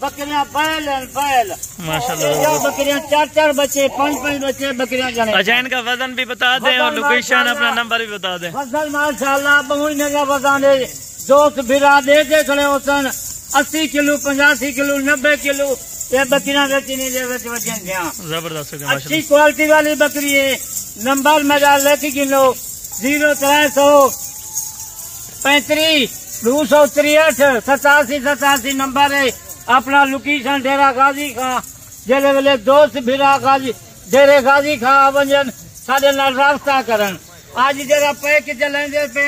بکریاں بیل ہیں بیل ماشاءاللہ بکریاں 4 بچے 5 بچے بکریاں جانے اچھا ان کا وزن بھی بتا دیں اور لوکیشن اپنا نمبر بھی بتا دیں وزن ماشاءاللہ بہت کا وزن ہے دوست بھرا دے کھڑے ہوتن 80 کلو 85 کلو 90 کلو یہ بکریاں ویچنے دے وجن دیا زبردست اچھی کوالٹی والی بکری ہے نمبر میرا لکھ گنو 0335 263 87 نمبر ہے اپنا لوکیشن ڈیرا غازی خان جلے ویلے دوست بھرا غازی ڈیرے غازی خان ونجن سارے نال رابطہ کرن اج جڑا پیک چلیں پے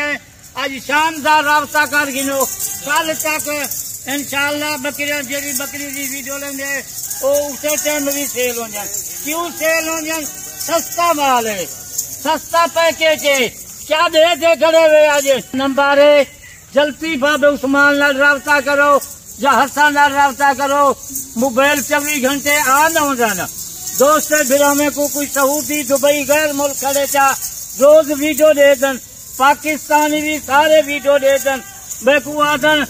اج شام دا رابطہ کر گنو کل تک انشاءاللہ بکریاں جڑی بکری دی ویڈیو لیندے او اسی ٹائم بھی سیل ہو جان کیوں سیل ہو جان سستا مال ہے سستا پیکیج ہے کیا دے کھڑے ہوئے آج نمبر ہے جلدی بابے عثمان نال رابطہ کرو یا حسن نال رابطہ کرو موبائل 24 گھنٹے آن ہو جانا دوست بھرامے کو کوئی سعودی دبئی غیر ملک کھڑے چا روز ویڈیو دے دن پاکستانی بھی سارے ویڈیو دے دن میں کو آدن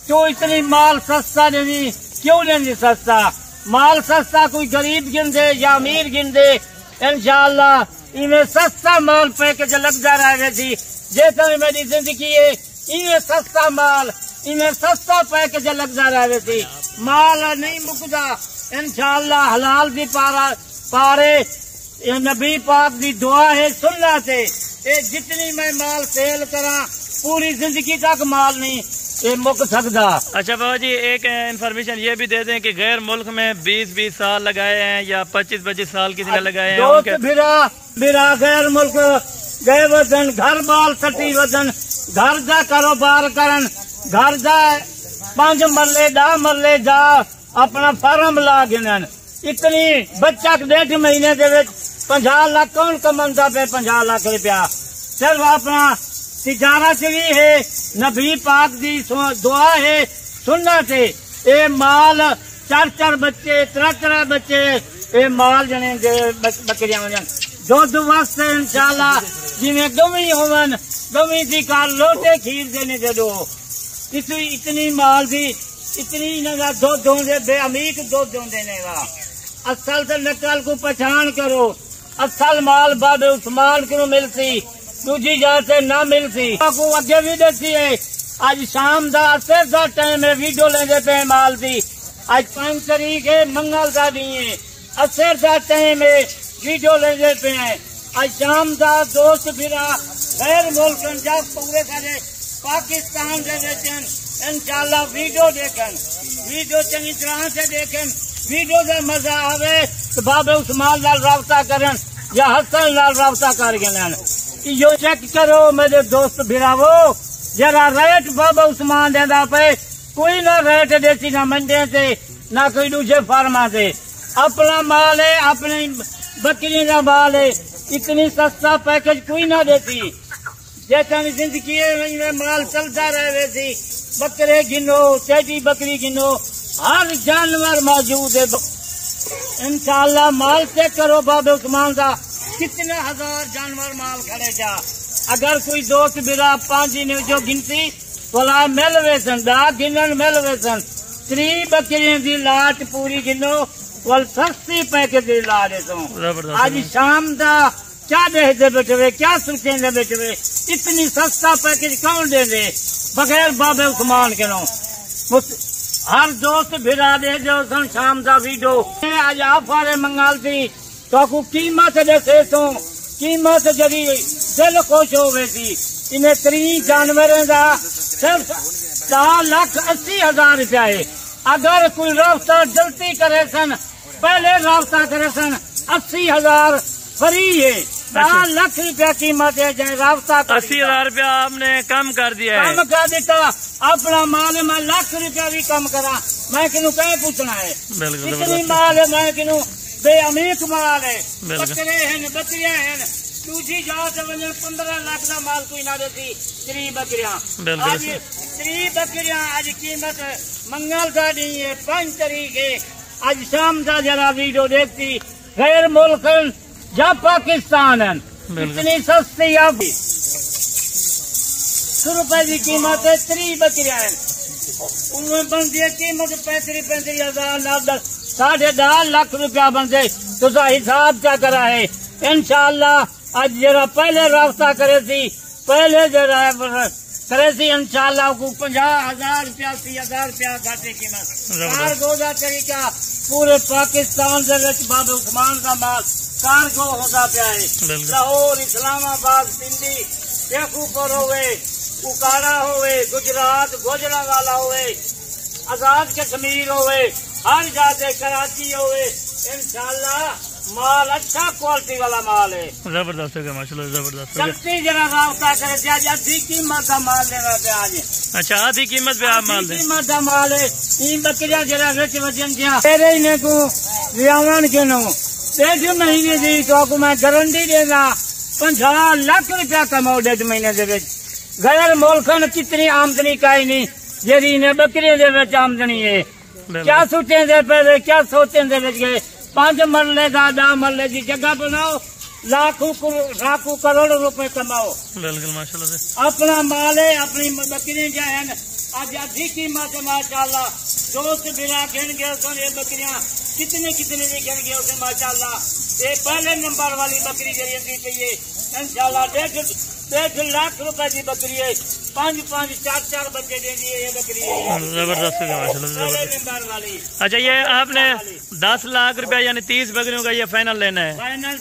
کیوں اتنی مال سستا نہیں کیوں نہیں سستا مال سستا کوئی غریب گن دے یا امیر گن دے انشاءاللہ انہیں سستا مال پیکج لگتا رہے تھی جیسا میری زندگی ہے انہیں سستا مال انہیں سستا پیکج لگتا رہے تھی مال نہیں مکدا انشاءاللہ حلال دی پارے یہ نبی پاک دی دعا ہے سننا سے یہ جتنی میں مال سیل کرا پوری زندگی تک مال نہیں یہ مک سکتا. اچھا بابا جی ایک انفارمیشن یہ بھی دے دیں کہ غیر ملک میں 20 سال لگائے ہیں یا 25 سال کسی نے لگائے ہیں دوست بھرا غیر ملک گئے وطن گھر بال سٹی وطن گھر دا کاروبار کرن گھر دا 5 مرلے 10 مرلے دا اپنا فارم لا گنن اتنی بچہ 1.5 مہینے دے وچ 50 لاکھ کون کماندا پہ 50 لاکھ روپیہ صرف اپنا تجارت بھی ہے نبی پاک دی دعا ہے سننا سے اے مال 4 بچے 3 بچے اے مال جنے دے بکریاں جن دودھ واسطے انشاءاللہ جی میں گوی ہون گوی دی کار لوٹے کھیر دینے دے دو اتنی مال دی اتنی نگا دودھ دے بے امیق دودھ دینے گا اصل سے نقل کو پہچان کرو اصل مال باب عثمان کو ملتی دوجی جگہ سے نہ ملتی کو اگے بھی دیتی ہے آج شام دا اثر دا ٹائم ہے ویڈیو لیندے پہ مال دی آج 5 تاریخ ہے منگل دا نہیں اثر دا ٹائم ہے ویڈیو لیندے پہ ہیں آج شام دا دوست بھرا غیر ملک جب پورے سارے پاکستان دے دیکھیں انشاءاللہ ویڈیو دیکھیں ویڈیو چنگی طرح سے دیکھیں ویڈیو دے مزہ آوے تو باب عثمان نال رابطہ کرن یا حسن نال رابطہ کر گنن یہ چیک کرو میرے دوست بھراو جرا ریٹ بابا عثمان دینا پہ کوئی نہ ریٹ دیتی نہ منڈے سے نہ کوئی دوسرے فارما سے اپنا مال ہے اپنی بکری کا مال ہے اتنی سستا پیکج کوئی نہ دیتی جیسا زندگی میں مال چلتا رہے تھی بکرے گنو چیٹی بکری گنو ہر جانور موجود ہے انشاءاللہ مال چیک کرو بابا عثمان کا کتنے ہزار جانور مال کھڑے جا اگر کوئی دوست بلا 5 نے جو گنتی بلا مل ویسن دا گنن مل ویسن 3 بکریاں دی لاٹ پوری گنو ول سستی پیکج دی لاٹ تو آج شام دا کیا دے بیٹھے کیا سوچیں دے بیٹھے اتنی سستا پیکج کون دے دے بغیر بابے عثمان کے نو ہر دوست بھرا دے جو سن شام دا ویڈیو آج آفارے منگال تھی تو کو قیمت دے تو قیمت جڑی دل خوش ہوئے تھی انہیں 3 جانوروں کا صرف 4,80,000 روپیہ ہے اگر کوئی رابطہ جلدی کرے سن پہلے رابطہ کرے سن 80,000 فری ہے 4 لاکھ روپیہ قیمت ہے جائے رابطہ 80,000 روپیہ آپ نے کم کر دیا ہے کم کر دیتا اپنا مال میں 1 لاکھ روپیہ بھی کم کرا میں کنو کہیں پوچھنا ہے اتنی مال ہے میں کنو بے امیق مال ہے بکرے ہیں بکریاں ہیں دوسری جگہ سے 15 لاکھ کا مال کوئی نہ دیتی 3 بکریاں آج 3 بکریاں آج قیمت منگل کا نہیں ہے 5 تاریخ ہے آج شام کا جرا ویڈیو دیکھتی غیر ملک یا پاکستان اتنی سستی اب 100 روپے کی قیمت ہے 3 بکریاں ہیں انہیں بندی قیمت 35,000 10.5 لاکھ روپیہ بندے تو حساب کیا کرا ہے انشاءاللہ آج جرا پہلے رابطہ کرے تھی پہلے جرا کرے تھی انشاءاللہ کو 50,000 روپیہ 30,000 روپیہ گھاٹے قیمت کارگو کا طریقہ پورے پاکستان بابا عثمان کا مال کارگو ہوتا پیا ہے لاہور اسلام آباد پنڈی شیخو پور ہوئے اکاڑا ہوئے گجرات گوجرا والا ہوئے آزاد کشمیر ہوئے ہر جاتے کراچی ہوئے انشاءاللہ مال اچھا کوالٹی والا مال ہے زبردست ہے ماشاءاللہ زبردست چلتی جرا رابطہ کرے تھے آج آدھی قیمت کا مال لینا پہ آج اچھا آدھی قیمت پہ آپ مال دیں قیمت کا مال ہے تین بکریاں جرا رچ وجن دیا تیرے ہی نے کو ریاون کے نو 1.5 مہینے دی تو آپ کو میں گارنٹی دینا 50 لاکھ روپیہ کماؤ 1.5 مہینے دے وچ غیر ملکن کتنی آمدنی کائی نہیں جیری نے بکری دے وچ آمدنی ہے کیا سوچیں دے پہلے کیا سوچیں دے وچ گئے 5 مرلے دا 10 مرلے دی جگہ بناؤ لاکھوں کروڑ روپے کماؤ بالکل ماشاءاللہ سے اپنا مال ہے اپنی بکریاں جائیں آج ادھی قیمت ماشاءاللہ دوست بلا گن گئے سن یہ بکریاں کتنے دی گن گئے اسے ماشاءاللہ یہ پہلے نمبر والی بکری جڑی دی پئی ہے انشاءاللہ 1.5 لاکھ روپے کی بکری ہے 5 4 بچے دے دی یہ بکری ہے زبردست ہے ماشاءاللہ زبردست نمبر والی اچھا یہ آپ نے 10 لاکھ روپیہ یعنی 30 بکریوں کا یہ فائنل لینا ہے فائنل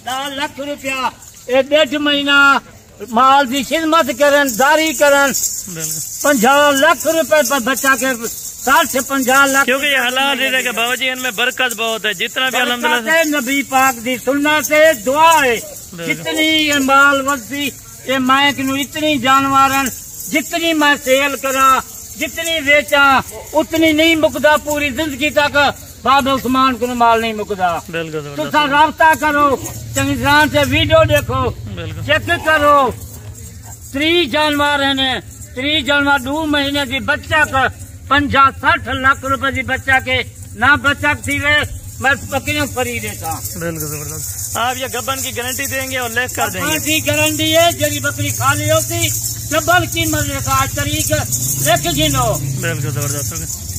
10 لاکھ روپیہ 1.5 مہینہ مال کی خدمت کرن داری کرن 50 لاکھ روپے پر بچہ کے 60 سے 50 لاکھ کیونکہ یہ حلال رزق ہے بابا جی ان میں برکت بہت ہے جتنا بھی الحمدللہ نبی پاک دی سنت ہے دعا ہے جتنی یہ مال وسی یہ میں کنو اتنی جانورن جتنی میں سیل کرا جتنی بیچا اتنی نہیں مکدا پوری زندگی تک بابا عثمان کو مال نہیں مکدا تو رابطہ کرو چنگی طرح سے ویڈیو دیکھو چیک کرو 30 جانور ہیں 30 جانور 2 مہینے کی بچہ کا 50-60 لاکھ روپے کی بچہ کے نہ بچہ تھی میں بکریوں فری دیتا بالکل زبردست آپ یہ گبن کی گارنٹی دیں گے اور لکھ کر دیں گے کی گارنٹی ہے جی بکری خالی ہوتی ڈبل قیمت لکھا تاریخ لکھ گنو بالکل زبردست